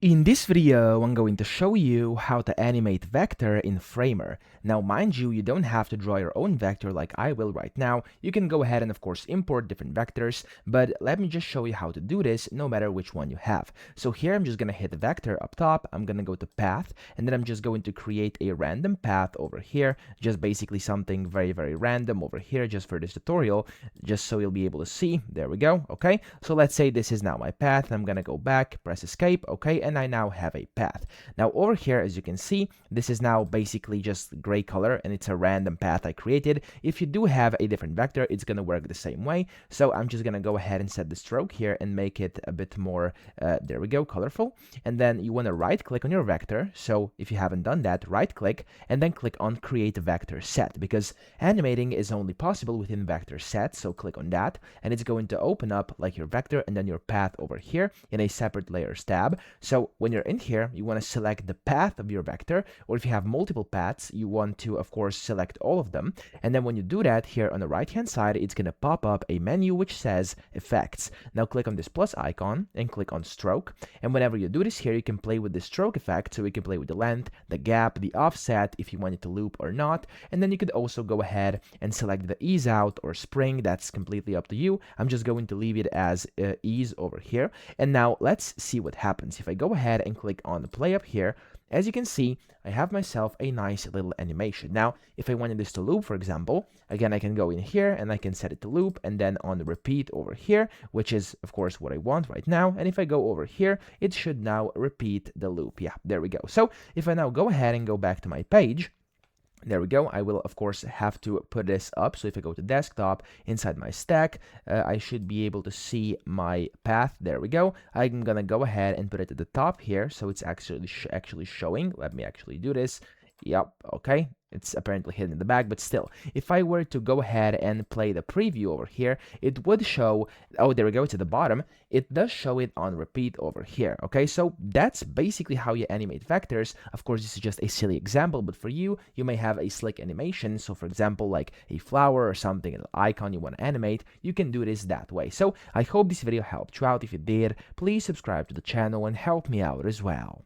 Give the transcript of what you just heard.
In this video, I'm going to show you how to animate vector in Framer. Now, mind you, you don't have to draw your own vector like I will right now. You can go ahead and of course import different vectors, but let me just show you how to do this no matter which one you have. So here I'm just going to hit the vector up top. I'm going to go to path, and then I'm just going to create a random path over here, just basically something very random over here just for this tutorial, just so you'll be able to see. There we go. Okay, so let's say this is now my path. I'm going to go back, press escape. Okay, and I now have a path. Now over here, as you can see, this is now basically just gray color, and it's a random path I created. If you do have a different vector, it's going to work the same way. So I'm just going to go ahead and set the stroke here and make it a bit more, there we go, colorful. And then you want to right click on your vector. So if you haven't done that, right click and then click on create vector set, because animating is only possible within vector set. So click on that, and it's going to open up like your vector and then your path over here in a separate layers tab. So when you're in here, you want to select the path of your vector, or if you have multiple paths, you want to of course select all of them. And then when you do that, here on the right hand side, it's going to pop up a menu which says effects. Now click on this plus icon and click on stroke, and whenever you do this here, you can play with the stroke effect. So you can play with the length, the gap, the offset, if you want it to loop or not. And then you could also go ahead and select the ease out or spring. That's completely up to you. I'm just going to leave it as ease over here. And now let's see what happens if I go ahead and click on the play up here. As you can see, I have myself a nice little animation. Now, if I wanted this to loop, for example, again, I can go in here and I can set it to loop, and then on the repeat over here, which is of course what I want right now. And if I go over here, it should now repeat the loop. Yeah, there we go. So if I now go ahead and go back to my page, there we go. I will, of course, have to put this up. So if I go to desktop, inside my stack, I should be able to see my path. There we go. I'm going to go ahead and put it at the top here. So it's actually showing. Let me actually do this. Yep. Okay. It's apparently hidden in the back, but still, if I were to go ahead and play the preview over here, it would show, oh, there we go, it's at the bottom. It does show it on repeat over here, okay? So that's basically how you animate vectors. Of course, this is just a silly example, but for you, you may have a slick animation. So for example, like a flower or something, an icon you want to animate, you can do this that way. So I hope this video helped you out. If it did, please subscribe to the channel and help me out as well.